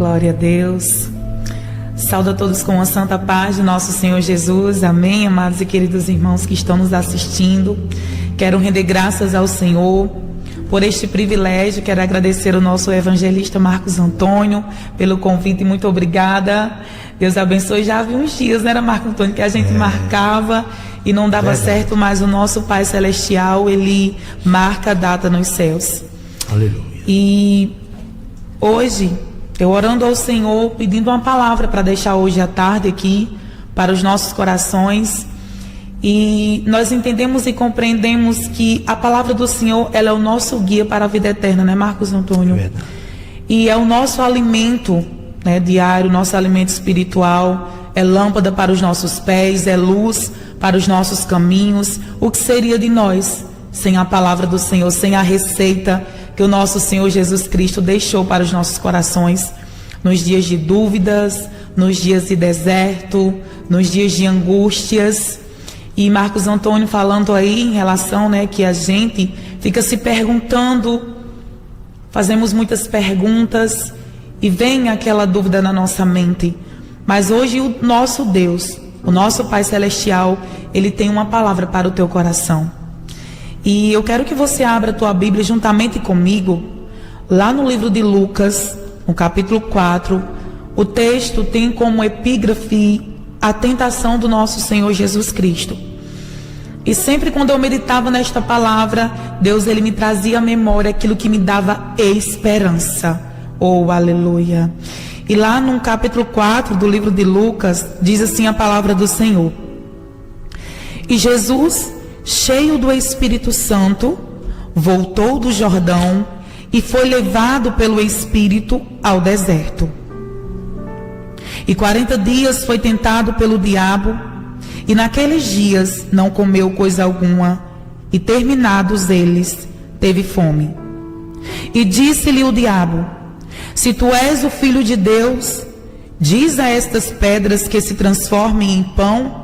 Glória a Deus. Saúdo a todos com a santa paz de nosso Senhor Jesus. Amém, amados e queridos irmãos que estão nos assistindo. Quero render graças ao Senhor por este privilégio. Quero agradecer ao nosso evangelista Marcos Antônio pelo convite. Muito obrigada. Deus abençoe. Já havia uns dias, não era, Marcos Antônio, que a gente marcava e não dava certo, mas o nosso Pai Celestial, Ele marca a data nos céus. Aleluia. E hoje, eu orando ao Senhor, pedindo uma palavra para deixar hoje à tarde aqui, para os nossos corações. E nós entendemos e compreendemos que a palavra do Senhor, ela é o nosso guia para a vida eterna, né, Marcos Antônio? Verdade. E é o nosso alimento, né, diário, nosso alimento espiritual, é lâmpada para os nossos pés, é luz para os nossos caminhos. O que seria de nós sem a palavra do Senhor, sem a receita que o nosso Senhor Jesus Cristo deixou para os nossos corações, nos dias de dúvidas, nos dias de deserto, nos dias de angústias. E Marcos Antônio falando aí em relação, né, que a gente fica se perguntando, fazemos muitas perguntas e vem aquela dúvida na nossa mente. Mas hoje o nosso Deus, o nosso Pai Celestial, Ele tem uma palavra para o teu coração. E eu quero que você abra a tua Bíblia juntamente comigo, lá no livro de Lucas, no capítulo 4. O texto tem como epígrafe a tentação do nosso Senhor Jesus Cristo. E sempre quando eu meditava nesta palavra, Deus, Ele me trazia à memória aquilo que me dava esperança. Oh, aleluia! E lá no capítulo 4 do livro de Lucas, diz assim a palavra do Senhor: E Jesus, cheio do Espírito Santo, voltou do Jordão e foi levado pelo Espírito ao deserto. E 40 dias foi tentado pelo diabo, e naqueles dias não comeu coisa alguma, e terminados eles, teve fome. E disse-lhe o diabo: Se tu és o Filho de Deus, diz a estas pedras que se transformem em pão.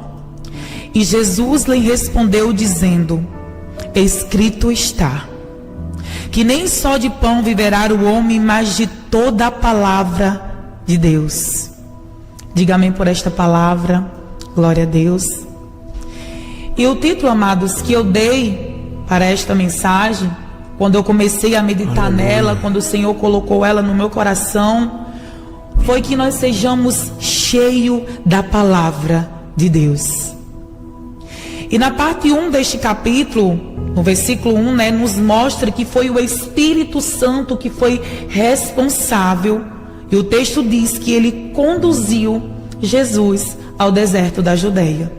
E Jesus lhe respondeu dizendo: Escrito está, que nem só de pão viverá o homem, mas de toda a palavra de Deus. Diga amém por esta palavra. Glória a Deus. E o título, amados, que eu dei para esta mensagem, quando eu comecei a meditar nela, quando o Senhor colocou ela no meu coração, foi que nós sejamos cheios da palavra de Deus. E na parte 1 deste capítulo, no versículo 1, né, nos mostra que foi o Espírito Santo que foi responsável. E o texto diz que ele conduziu Jesus ao deserto da Judeia.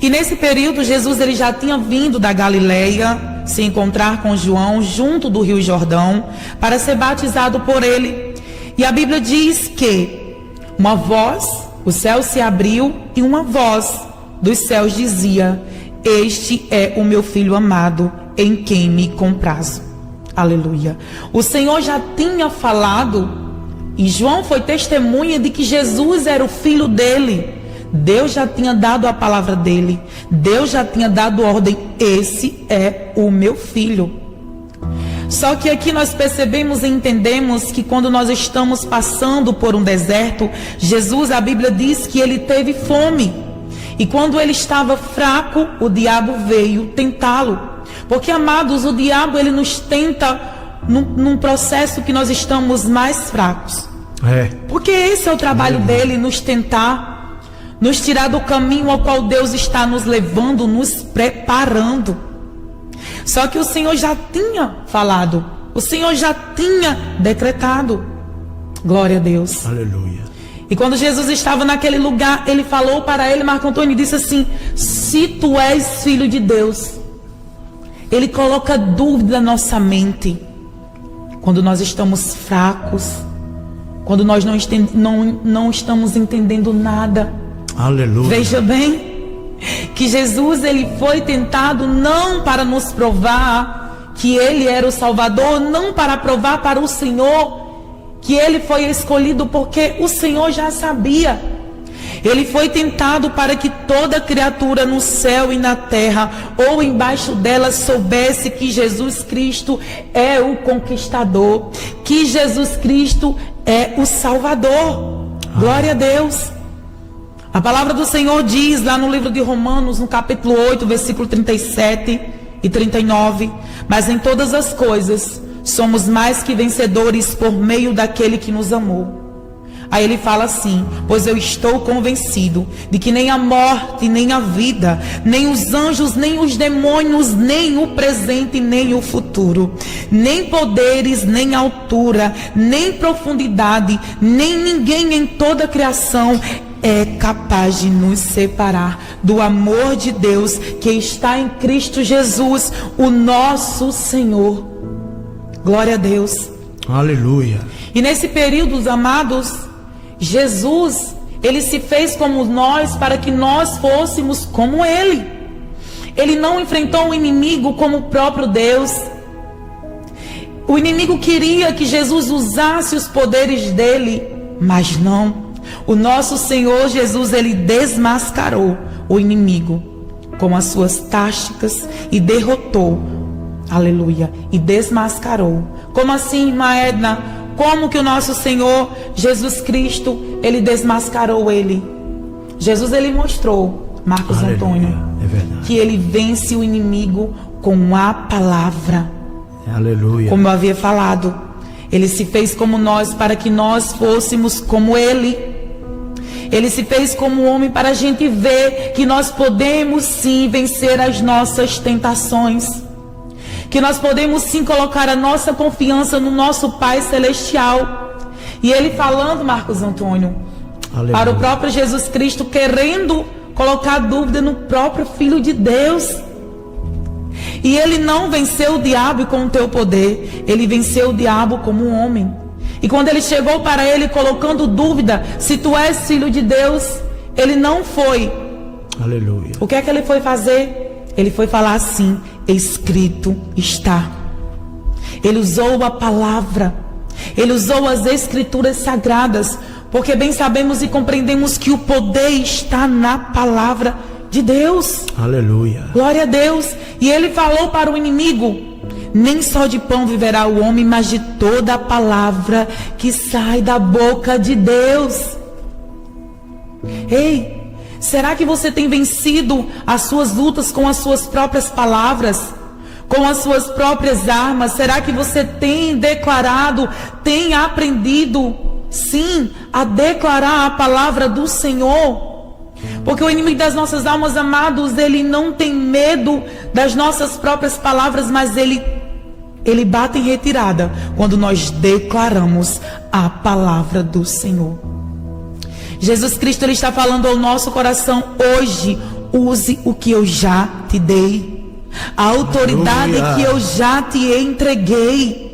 E nesse período, Jesus ele já tinha vindo da Galileia se encontrar com João junto do Rio Jordão para ser batizado por ele. E a Bíblia diz que uma voz, o céu se abriu e uma voz dos céus dizia: Este é o meu filho amado, em quem me comprazo. Aleluia. O Senhor já tinha falado, e João foi testemunha de que Jesus era o filho dele. Deus já tinha dado a palavra dele. Deus já tinha dado ordem: esse é o meu filho. Só que aqui nós percebemos e entendemos que quando nós estamos passando por um deserto, Jesus, a Bíblia diz que ele teve fome. E quando ele estava fraco, o diabo veio tentá-lo. Porque, amados, o diabo ele nos tenta num processo que nós estamos mais fracos. Porque esse é o trabalho dele, nos tentar, nos tirar do caminho ao qual Deus está nos levando, nos preparando. Só que o Senhor já tinha falado, o Senhor já tinha decretado. Glória a Deus. Aleluia. E quando Jesus estava naquele lugar, ele falou para ele, Marco Antônio, e disse assim: Se tu és filho de Deus. Ele coloca dúvida na nossa mente quando nós estamos fracos, quando nós não estamos entendendo nada. Aleluia. Veja bem que Jesus ele foi tentado não para nos provar que ele era o Salvador, não para provar para o Senhor que ele foi escolhido, porque o Senhor já sabia. Ele foi tentado para que toda criatura no céu e na terra, ou embaixo dela, soubesse que Jesus Cristo é o conquistador, que Jesus Cristo é o Salvador. Glória a Deus. A palavra do Senhor diz lá no livro de Romanos, no capítulo 8, versículo 37 e 39: mas em todas as coisas somos mais que vencedores por meio daquele que nos amou. Aí ele fala assim: pois eu estou convencido de que nem a morte, nem a vida, nem os anjos, nem os demônios, nem o presente, nem o futuro, nem poderes, nem altura, nem profundidade, nem ninguém em toda a criação é capaz de nos separar do amor de Deus que está em Cristo Jesus, o nosso Senhor. Glória a Deus. Aleluia. E nesse período, os amados, Jesus, ele se fez como nós para que nós fôssemos como ele. Ele não enfrentou o inimigo como o próprio Deus. O inimigo queria que Jesus usasse os poderes dele, mas não. O nosso Senhor Jesus, ele desmascarou o inimigo com as suas táticas e derrotou. Aleluia. E desmascarou. Como assim, irmã Edna? Como que o nosso Senhor Jesus Cristo, ele desmascarou ele? Jesus, ele mostrou, Marcos Aleluia. Antônio, É verdade. que ele vence o inimigo com a palavra. Aleluia. Como eu havia falado, ele se fez como nós para que nós fôssemos como ele. Ele se fez como homem para a gente ver que nós podemos sim vencer as nossas tentações. Que nós podemos sim colocar a nossa confiança no nosso Pai Celestial. E ele falando, Marcos Antônio, Aleluia. para o próprio Jesus Cristo, querendo colocar dúvida no próprio Filho de Deus. E ele não venceu o diabo com o teu poder, ele venceu o diabo como um homem. E quando ele chegou para ele colocando dúvida, se tu és filho de Deus, ele não foi. Aleluia. O que é que ele foi fazer? Ele foi falar assim: escrito está. Ele usou a palavra, ele usou as escrituras sagradas, porque bem sabemos e compreendemos que o poder está na palavra de Deus. Aleluia. Glória a Deus. E ele falou para o inimigo: nem só de pão viverá o homem, mas de toda a palavra que sai da boca de Deus. Ei, será que você tem vencido as suas lutas com as suas próprias palavras? Com as suas próprias armas? Será que você tem declarado, tem aprendido, sim, a declarar a palavra do Senhor? Porque o inimigo das nossas almas, amados, ele não tem medo das nossas próprias palavras, mas ele bate em retirada quando nós declaramos a palavra do Senhor. Jesus Cristo, ele está falando ao nosso coração hoje: use o que eu já te dei, a autoridade Aleluia. que eu já te entreguei.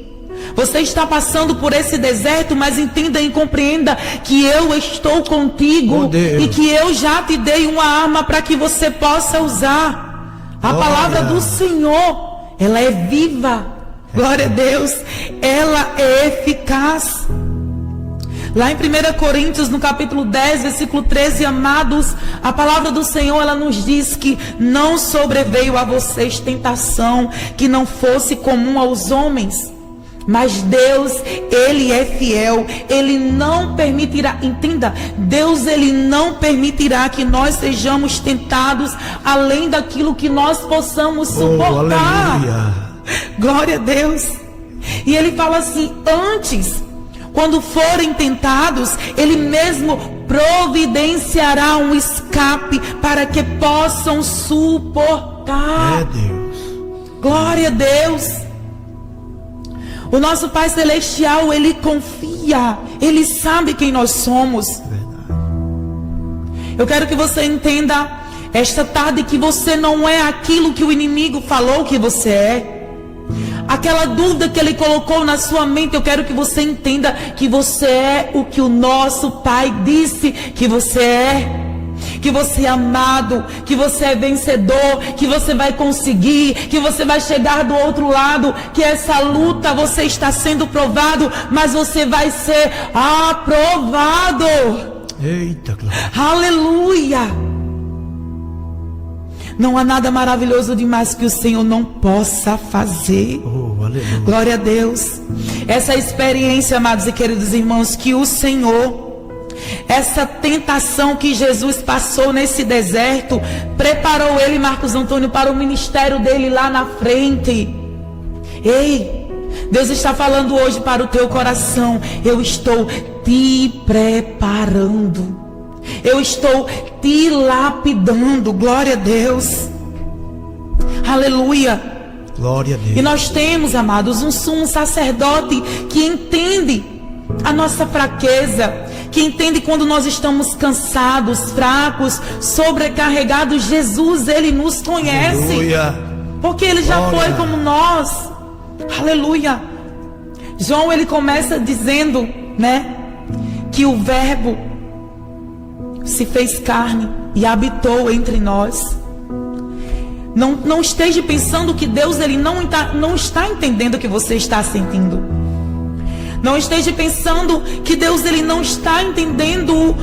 Você está passando por esse deserto, mas entenda e compreenda que eu estou contigo, Oh, Deus. e que eu já te dei uma arma para que você possa usar. A palavra do Senhor, ela é viva. Glória a Deus. Ela é eficaz. Lá em 1 Coríntios, no capítulo 10, versículo 13, amados, a palavra do Senhor, ela nos diz que não sobreveio a vocês tentação que não fosse comum aos homens. Mas Deus, ele é fiel, ele não permitirá, entenda, Deus, ele não permitirá que nós sejamos tentados além daquilo que nós possamos suportar. Aleluia. Glória a Deus. E ele fala assim: antes, quando forem tentados, ele mesmo providenciará um escape para que possam suportar. É Deus. Glória a Deus. O nosso Pai Celestial, ele confia, ele sabe quem nós somos. Verdade. Eu quero que você entenda esta tarde que você não é aquilo que o inimigo falou que você é. Aquela dúvida que ele colocou na sua mente, eu quero que você entenda que você é o que o nosso Pai disse que você é. Que você é amado, que você é vencedor, que você vai conseguir, que você vai chegar do outro lado, que essa luta você está sendo provado, mas você vai ser aprovado. Eita, glória. Aleluia. Não há nada maravilhoso demais que o Senhor não possa fazer. Oh, aleluia. Glória a Deus. Essa experiência, amados e queridos irmãos, que o Senhor, essa tentação que Jesus passou nesse deserto, preparou ele, Marcos Antônio, para o ministério dele lá na frente. Ei, Deus está falando hoje para o teu coração: eu estou te preparando, eu estou te lapidando. Glória a Deus. Aleluia. Glória a Deus. E nós temos, amados, um sumo sacerdote que entende a nossa fraqueza, que entende quando nós estamos cansados, fracos, sobrecarregados. Jesus, ele nos conhece. Aleluia. Porque ele já Glória. foi como nós. Aleluia. João, ele começa dizendo, né, que o Verbo se fez carne e habitou entre nós. Não esteja pensando que Deus, ele não está entendendo o que você está sentindo. Não esteja pensando que Deus, ele não está entendendo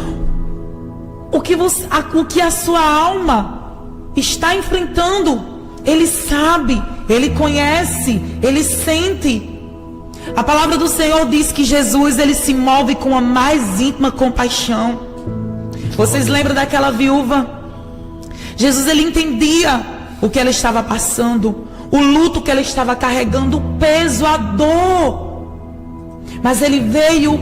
o que a sua alma está enfrentando. Ele sabe, ele conhece, ele sente. A palavra do Senhor diz que Jesus, ele se move com a mais íntima compaixão. Vocês lembram daquela viúva? Jesus, ele entendia o que ela estava passando, o luto que ela estava carregando, o peso, a dor. Mas ele veio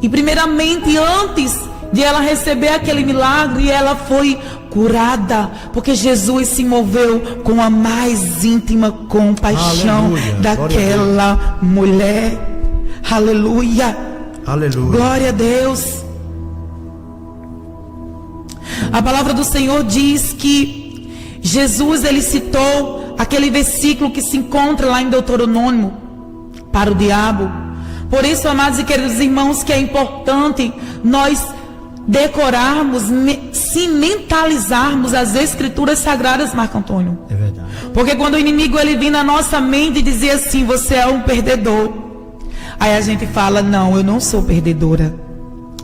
e primeiramente, antes de ela receber aquele milagre, ela foi curada, porque Jesus se moveu com a mais íntima compaixão. Aleluia. Daquela mulher. Aleluia. Aleluia. Glória a Deus. A palavra do Senhor diz que Jesus, ele citou aquele versículo que se encontra lá em Deuteronômio para o diabo. Por isso, amados e queridos irmãos, que é importante nós decorarmos, se mentalizarmos as escrituras sagradas, Marco Antônio. É verdade. Porque quando o inimigo, ele vinha na nossa mente e dizia assim: você é um perdedor. Aí a gente fala: não, eu não sou perdedora,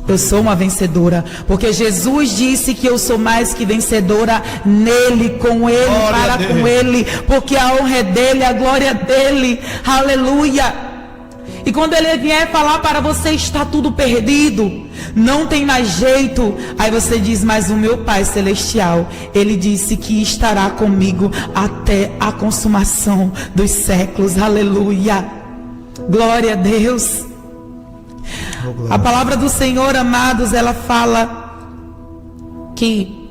eu sou uma vencedora. Porque Jesus disse que eu sou mais que vencedora nele, com ele, Glória para com ele. Porque a honra é dele, a glória é dele. Aleluia. E quando ele vier falar para você: está tudo perdido, não tem mais jeito, aí você diz: mas o meu Pai Celestial, ele disse que estará comigo até a consumação dos séculos. Aleluia. Glória a Deus. A palavra do Senhor, amados, ela fala que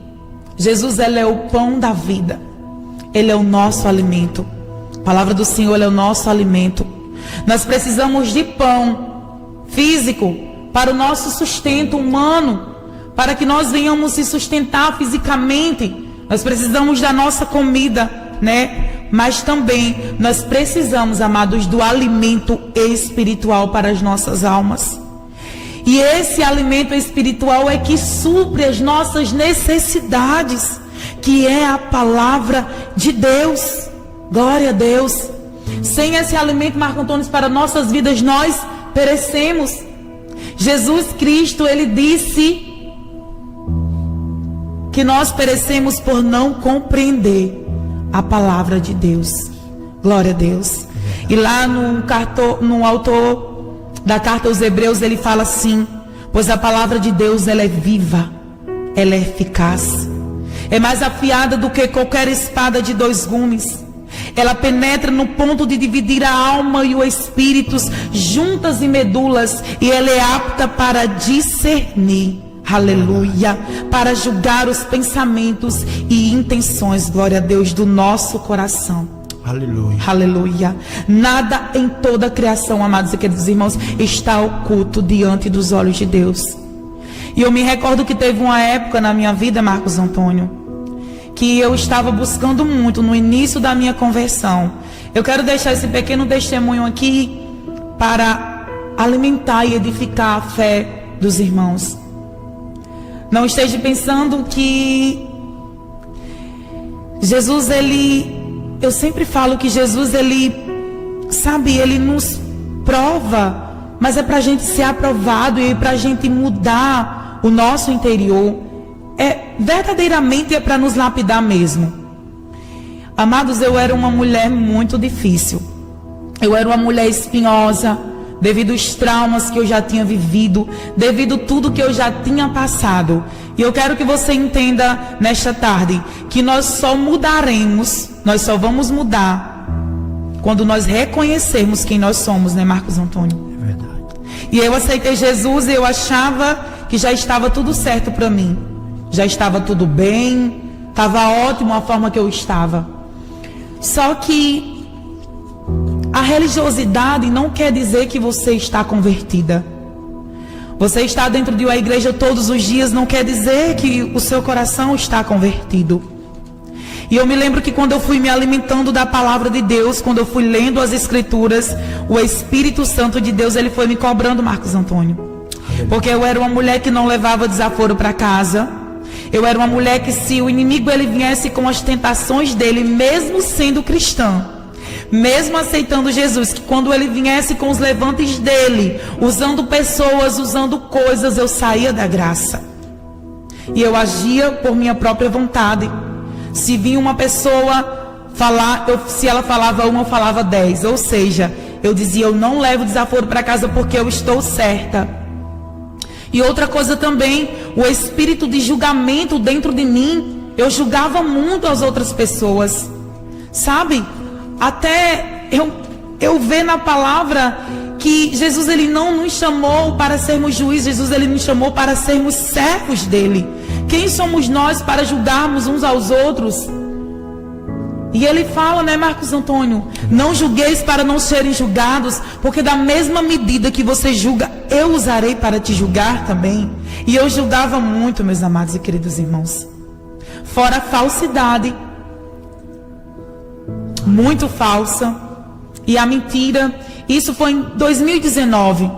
Jesus, ele é o pão da vida, ele é o nosso alimento. A palavra do Senhor, ele é o nosso alimento. Nós precisamos de pão físico para o nosso sustento humano, para que nós venhamos se sustentar fisicamente. Nós precisamos da nossa comida, né? Mas também nós precisamos, amados, do alimento espiritual para as nossas almas. E esse alimento espiritual é que supre as nossas necessidades, que é a palavra de Deus. Glória a Deus. Sem esse alimento, Marco Antônio, para nossas vidas, nós perecemos. Jesus Cristo, ele disse que nós perecemos por não compreender a palavra de Deus. Glória a Deus. E lá no autor da carta aos Hebreus, ele fala assim: pois a palavra de Deus, ela é viva, ela é eficaz, é mais afiada do que qualquer espada de 2 gumes. Ela penetra no ponto de dividir a alma e o espírito, juntas e medulas, e ela é apta para discernir, aleluia, para julgar os pensamentos e intenções, glória a Deus, do nosso coração. Aleluia. Aleluia. Nada em toda a criação, amados e queridos irmãos, está oculto diante dos olhos de Deus. E eu me recordo que teve uma época na minha vida, Marcos Antônio, que eu estava buscando muito no início da minha conversão. Eu quero deixar esse pequeno testemunho aqui para alimentar e edificar a fé dos irmãos. Não esteja pensando que Jesus, eu sempre falo que Jesus, ele nos prova, mas é para a gente ser aprovado e para a gente mudar o nosso interior. verdadeiramente é para nos lapidar mesmo. Amados, eu era uma mulher muito difícil. Eu era uma mulher espinhosa, devido aos traumas que eu já tinha vivido, devido a tudo que eu já tinha passado. E eu quero que você entenda nesta tarde que nós só mudaremos, nós só vamos mudar quando nós reconhecermos quem nós somos, né, Marcos Antônio? É verdade. E eu aceitei Jesus e eu achava que já estava tudo certo para mim. Já estava tudo bem, estava ótimo a forma que eu estava. Só que a religiosidade não quer dizer que você está convertida. Você está dentro de uma igreja todos os dias não quer dizer que o seu coração está convertido. E eu me lembro que quando eu fui me alimentando da palavra de Deus, quando eu fui lendo as escrituras, o Espírito Santo de Deus, ele foi me cobrando, Marcos Antônio. Porque eu era uma mulher que não levava desaforo para casa. Eu era uma mulher que, se o inimigo ele viesse com as tentações dele, mesmo sendo cristã, mesmo aceitando Jesus, que quando ele viesse com os levantes dele, usando pessoas, usando coisas, eu saía da graça. E eu agia por minha própria vontade. Se vinha uma pessoa falar, se ela falava uma, eu falava 10. Ou seja, eu dizia, eu não levo desaforo para casa porque eu estou certa. E outra coisa também, o espírito de julgamento dentro de mim, eu julgava muito as outras pessoas. Sabe? Até eu ver na palavra que Jesus ele não nos chamou para sermos juízes, Jesus ele nos chamou para sermos servos dele. Quem somos nós para julgarmos uns aos outros? E ele fala, né, Marcos Antônio? Não julgueis para não serem julgados, porque da mesma medida que você julga, eu usarei para te julgar também. E eu julgava muito, meus amados e queridos irmãos. Fora a falsidade, muito falsa, e a mentira. Isso foi em 2019.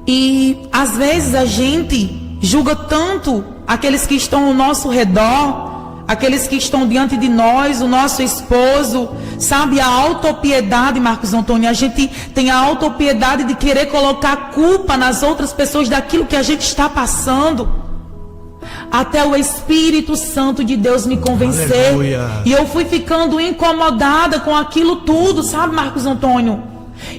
E às vezes a gente julga tanto aqueles que estão ao nosso redor, aqueles que estão diante de nós, o nosso esposo, sabe, a autopiedade, Marcos Antônio, a gente tem a autopiedade de querer colocar culpa nas outras pessoas daquilo que a gente está passando, até o Espírito Santo de Deus me convencer. Aleluia. E eu fui ficando incomodada com aquilo tudo, sabe, Marcos Antônio?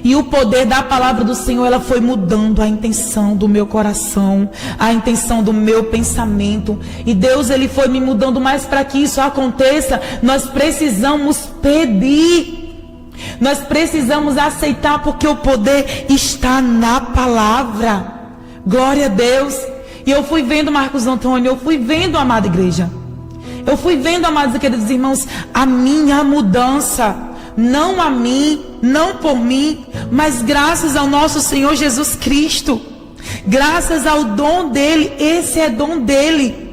E o poder da palavra do Senhor, ela foi mudando a intenção do meu coração, a intenção do meu pensamento. E Deus, ele foi me mudando, mais para que isso aconteça, nós precisamos pedir. Nós precisamos aceitar, porque o poder está na palavra. Glória a Deus. E eu fui vendo, Marcos Antônio, eu fui vendo, amada igreja. Eu fui vendo, amados e queridos irmãos, a minha mudança. Não a mim, não por mim, mas graças ao nosso Senhor Jesus Cristo. Graças ao dom dele, esse é dom dele.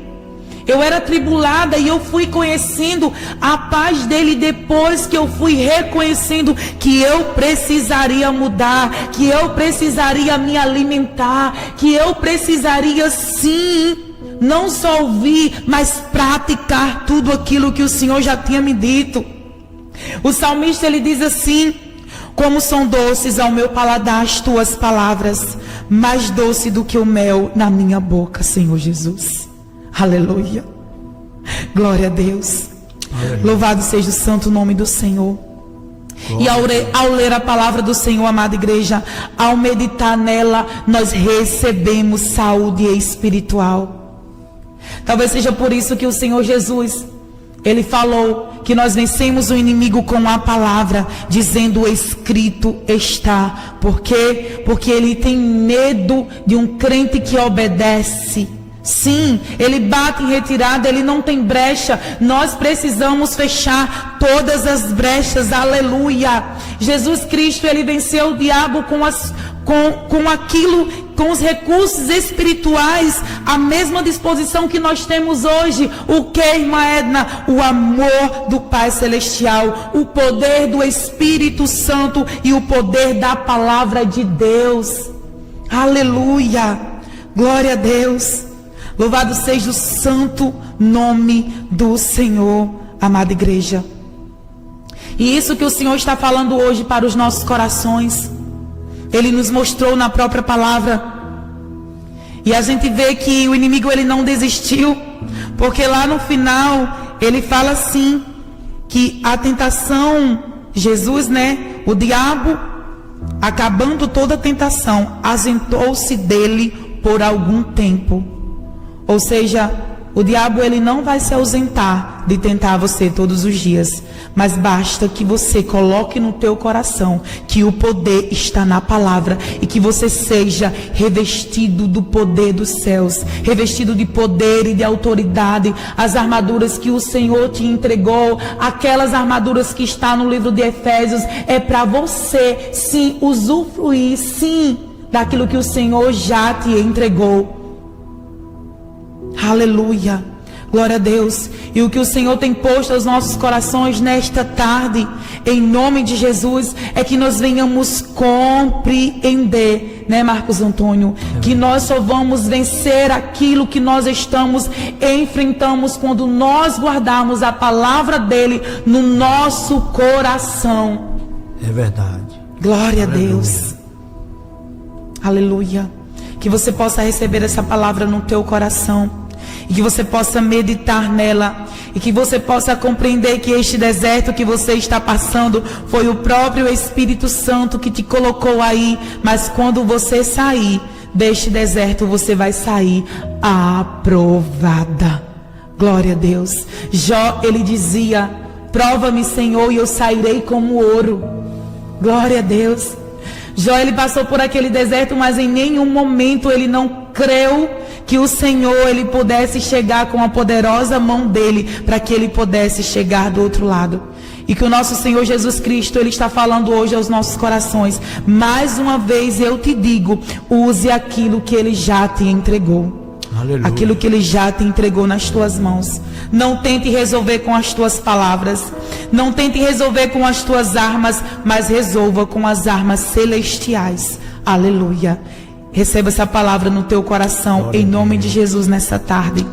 Eu era atribulada e eu fui conhecendo a paz dele depois que eu fui reconhecendo que eu precisaria mudar, que eu precisaria me alimentar, que eu precisaria sim, não só ouvir, mas praticar tudo aquilo que o Senhor já tinha me dito. O salmista ele diz assim: como são doces ao meu paladar as tuas palavras, mais doce do que o mel na minha boca, Senhor Jesus. Aleluia. Glória a Deus. Aleluia. Louvado seja o santo nome do Senhor. Glória. E ao ler a palavra do Senhor, amada igreja, ao meditar nela, nós recebemos saúde espiritual. Talvez seja por isso que o Senhor Jesus, ele falou que nós vencemos o inimigo com a palavra, dizendo: escrito está. Por quê? Porque ele tem medo de um crente que obedece. Sim, ele bate em retirada, ele não tem brecha. Nós precisamos fechar todas as brechas. Aleluia. Jesus Cristo, ele venceu o diabo com os recursos espirituais, a mesma disposição que nós temos hoje. O que, irmã Edna? O amor do Pai Celestial, o poder do Espírito Santo e o poder da palavra de Deus. Aleluia. Glória a Deus. Louvado seja o santo nome do Senhor, amada igreja. E isso que o Senhor está falando hoje para os nossos corações, Ele nos mostrou na própria palavra. E a gente vê que o inimigo ele não desistiu, porque lá no final ele fala assim, que a tentação, Jesus, o diabo, acabando toda a tentação, ausentou-se dele por algum tempo. Ou seja, o diabo ele não vai se ausentar de tentar você todos os dias, mas basta que você coloque no teu coração que o poder está na palavra e que você seja revestido do poder dos céus, revestido de poder e de autoridade, as armaduras que o Senhor te entregou, aquelas armaduras que está no livro de Efésios, é para você sim usufruir sim daquilo que o Senhor já te entregou. Aleluia, glória a Deus. E o que o Senhor tem posto aos nossos corações nesta tarde, em nome de Jesus, é que nós venhamos compreender, Marcos Antônio, que nós só vamos vencer aquilo que nós enfrentamos quando nós guardarmos a palavra dele no nosso coração. É verdade. Glória a Deus. Aleluia. Que você possa receber essa palavra no teu coração. E que você possa meditar nela. E que você possa compreender que este deserto que você está passando foi o próprio Espírito Santo que te colocou aí. Mas quando você sair deste deserto, você vai sair aprovada. Glória a Deus. Jó, ele dizia: prova-me, Senhor, e eu sairei como ouro. Glória a Deus. Jó, ele passou por aquele deserto, mas em nenhum momento ele não creu que o Senhor ele pudesse chegar com a poderosa mão dele para que ele pudesse chegar do outro lado. E que o nosso Senhor Jesus Cristo ele está falando hoje aos nossos corações. Mais uma vez eu te digo, use aquilo que ele já te entregou. Aleluia. Aquilo que ele já te entregou nas tuas mãos. Não tente resolver com as tuas palavras, não tente resolver com as tuas armas, mas resolva com as armas celestiais. Aleluia. Receba essa palavra no teu coração, em nome de Jesus, nessa tarde.